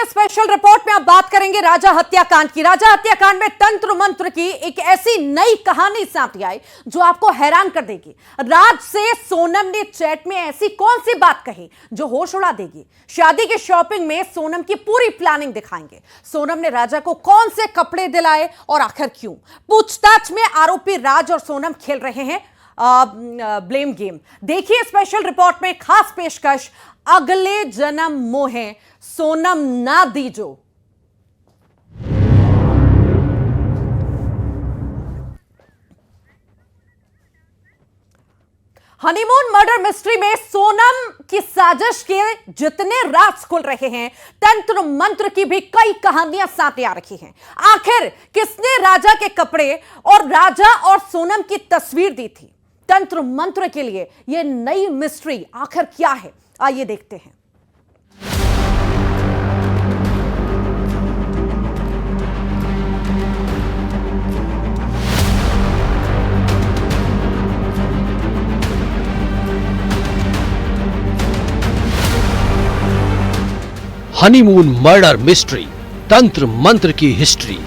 Special report में अब बात करेंगे राजा हत्याकांड की। राजा हत्याकांड में तंत्र मंत्र की एक ऐसी नई कहानी सामने आई जो आपको हैरान कर देगी। राज से सोनम ने चैट में ऐसी कौन सी बात कही जो होश उड़ा देगी। शादी की शॉपिंग में सोनम की पूरी प्लानिंग दिखाएंगे। सोनम ने राजा को कौन से कपड़े दिलाए और आखिर क्यों। पूछताछ में आरोपी राज और सोनम खेल रहे हैं ब्लेम गेम। देखिए स्पेशल रिपोर्ट में खास पेशकश, अगले जन्म मोहे सोनम ना दीजो। हनीमून मर्डर मिस्ट्री में सोनम की साजिश के जितने राज खुल रहे हैं, तंत्र मंत्र की भी कई कहानियां सामने आ रही हैं। आखिर किसने राजा के कपड़े और राजा और सोनम की तस्वीर दी थी। तंत्र मंत्र के लिए यह नई मिस्ट्री आखिर क्या है, आइए देखते हैं। हनीमून मर्डर मिस्ट्री, तंत्र मंत्र की हिस्ट्री।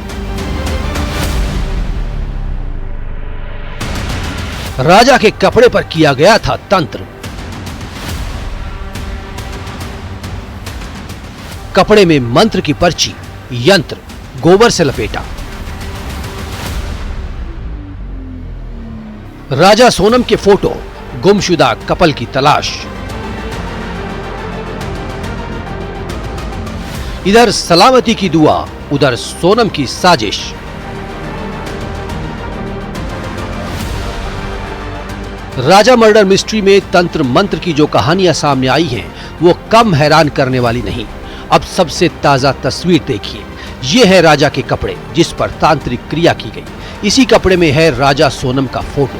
राजा के कपड़े पर किया गया था तंत्र। कपड़े में मंत्र की पर्ची, यंत्र, गोबर से लपेटा। राजा सोनम के फोटो, गुमशुदा कपल की तलाश। इधर सलामती की दुआ, उधर सोनम की साजिश। राजा मर्डर मिस्ट्री में तंत्र मंत्र की जो कहानियां सामने आई हैं, वो कम हैरान करने वाली नहीं। अब सबसे ताजा तस्वीर देखिए। ये है राजा के कपड़े जिस पर तांत्रिक क्रिया की गई। इसी कपड़े में है राजा सोनम का फोटो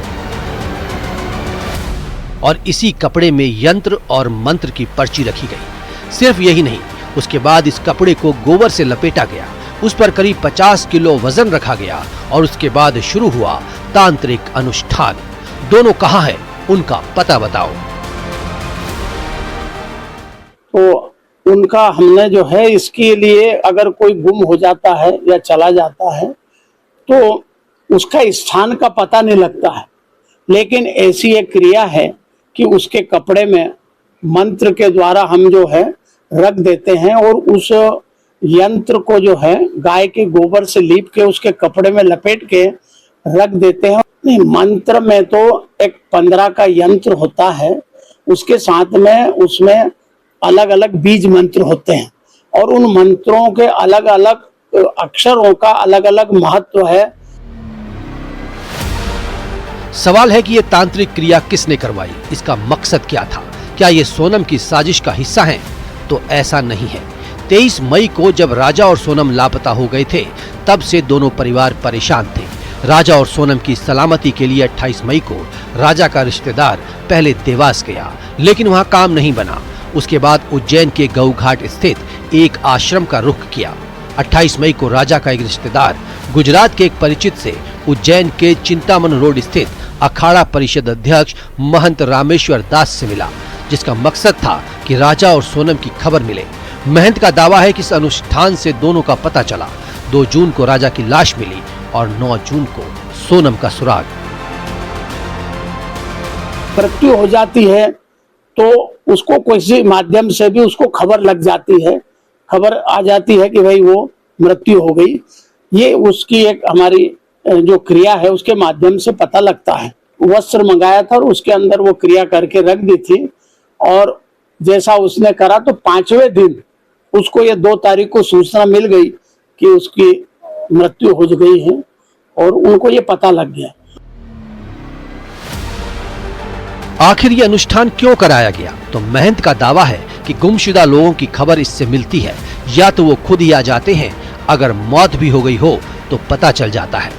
और इसी कपड़े में यंत्र और मंत्र की पर्ची रखी गई। सिर्फ यही नहीं, उसके बाद इस कपड़े को गोबर से लपेटा गया, उस पर करीब 50 किलो वजन रखा गया और उसके बाद शुरू हुआ तांत्रिक अनुष्ठान। दोनों कहां है, उनका पता बताओ। तो उनका हमने जो है इसके लिए, अगर कोई गुम हो जाता है या चला जाता है तो उसका स्थान का पता नहीं लगता है, लेकिन ऐसी एक क्रिया है कि उसके कपड़े में मंत्र के द्वारा हम जो है रख देते हैं और उस यंत्र को जो है गाय के गोबर से लीप के उसके कपड़े में लपेट के रख देते हैं। मंत्र में तो एक 15 का यंत्र होता है, उसके साथ में उसमें अलग अलग बीज मंत्र होते हैं और उन मंत्रों के अलग अलग अक्षरों का अलग अलग महत्व है। सवाल है कि यह तांत्रिक क्रिया किसने करवाई, इसका मकसद क्या था। क्या ये सोनम की साजिश का हिस्सा है? तो ऐसा नहीं है। 23 मई को जब राजा और सोनम लापता हो गए थे, तब से दोनों परिवार परेशान थे। राजा और सोनम की सलामती के लिए 28 मई को राजा का रिश्तेदार पहले देवास गया, लेकिन वहां काम नहीं बना। उसके बाद उज्जैन के गऊ घाट स्थित एक आश्रम का रुख किया। 28 मई को राजा का एक रिश्तेदार गुजरात के एक परिचित से उज्जैन के चिंतामन रोड स्थित अखाड़ा परिषद अध्यक्ष महंत रामेश्वर दास से मिला, जिसका मकसद था कि राजा और सोनम की खबर मिले। महंत का दावा है कि इस अनुष्ठान से दोनों का पता चला। 2 जून को राजा की लाश मिली और 9 जून को सोनम का सुराग। मृत्यु हो जाती है तो उसको किसी माध्यम से भी उसको खबर लग जाती है, खबर आ जाती है कि भाई वो मृत्यु हो गई। ये उसकी एक हमारी जो क्रिया है उसके माध्यम से पता लगता है। वस्त्र मंगाया था और उसके अंदर वो क्रिया करके रख दी थी और जैसा उसने करा तो 5वें दिन उसको ये 2 तारीख को सूचना मिल गई कि उसकी मृत्यु हो गई है और उनको ये पता लग गया। आखिर ये अनुष्ठान क्यों कराया गया? तो महंत का दावा है कि गुमशुदा लोगों की खबर इससे मिलती है, या तो वो खुद ही आ जाते हैं, अगर मौत भी हो गई हो तो पता चल जाता है।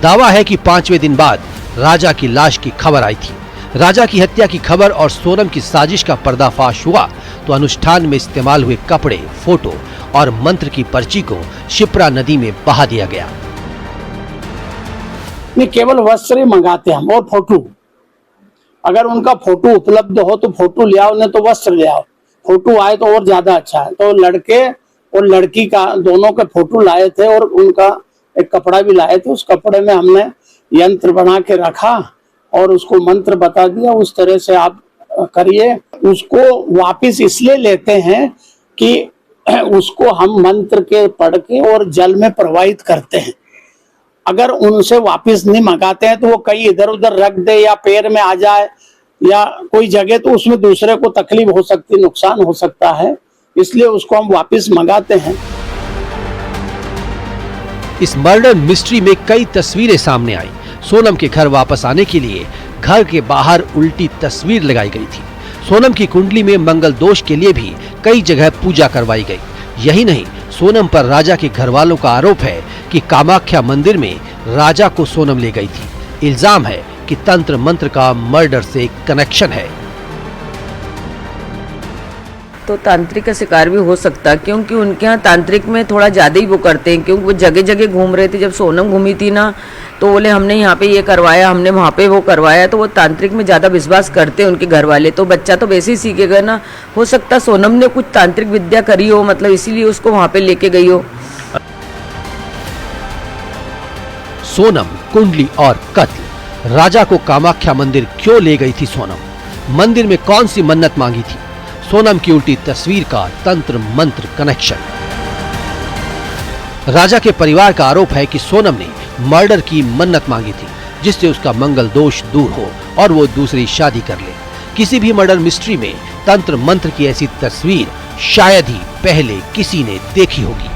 दावा है कि 5वें दिन बाद राजा की लाश की खबर आई थी। राजा की हत्या की खबर और सोनम की साजिश का पर्दाफाश हुआ तो अनुष्ठान में इस्तेमाल हुए कपड़े, फोटो और मंत्र की पर्ची को शिप्रा नदी में बहा दिया गया। नहीं, केवल वस्त्र ही मंगाते हम और फोटो। अगर उनका फोटो उपलब्ध हो तो फोटो ले आओ, नहीं तो वस्त्र ले आओ। फोटो आए तो और ज्यादा अच्छा है। तो लड़के और लड़की का दोनों के फोटो लाए थे और उनका एक कपड़ा भी लाए थे। उस कपड़े में हमने यंत्र बना के रखा और उसको मंत्र बता दिया, उस तरह से आप करिए। उसको वापस इसलिए लेते हैं कि उसको हम मंत्र के पढ़ के और जल में प्रवाहित करते हैं। अगर उनसे वापस नहीं मंगाते हैं तो वो कहीं इधर उधर रख दे या पैर में आ जाए या कोई जगह, तो उसमें दूसरे को तकलीफ हो सकती, नुकसान हो सकता है, इसलिए उसको हम वापस मंगाते हैं। इस मर्डर मिस्ट्री में कई तस्वीरें सामने आई। सोनम के घर वापस आने के लिए घर के बाहर उल्टी तस्वीर लगाई गई थी। सोनम की कुंडली में मंगल दोष के लिए भी कई जगह पूजा करवाई गई। यही नहीं, सोनम पर राजा के घर वालों का आरोप है कि कामाख्या मंदिर में राजा को सोनम ले गई थी। इल्जाम है कि तंत्र मंत्र का मर्डर से कनेक्शन है। तो तांत्रिक का शिकार भी हो सकता, क्योंकि उनके यहाँ तांत्रिक में थोड़ा ज़्यादा ही वो करते हैं। क्योंकि वो जगह जगह घूम रहे थे, जब सोनम घूमी थी ना तो बोले हमने यहाँ पे ये करवाया, हमने वहाँ पे वो करवाया। तो वो तांत्रिक में ज़्यादा विश्वास करते हैं उनके घर वाले। तो बच्चा तो वैसे ही सीखेगा ना। हो सकता सोनम ने कुछ तांत्रिक विद्या करी हो, मतलब इसीलिए उसको वहाँ पे लेके गई हो। सोनम, कुंडली और कत्ल। राजा को कामाख्या मंदिर क्यों ले गई थी सोनम? मंदिर में कौन सी मन्नत मांगी थी? सोनम की उल्टी तस्वीर का तंत्र मंत्र कनेक्शन। राजा के परिवार का आरोप है कि सोनम ने मर्डर की मन्नत मांगी थी, जिससे उसका मंगल दोष दूर हो और वो दूसरी शादी कर ले। किसी भी मर्डर मिस्ट्री में तंत्र मंत्र की ऐसी तस्वीर शायद ही पहले किसी ने देखी होगी।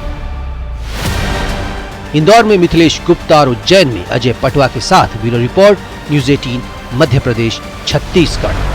इंदौर में मिथिलेश गुप्ता और उज्जैन में अजय पटवा के साथ bureau report, news 18 Madhya Pradesh, Chhattisgarh.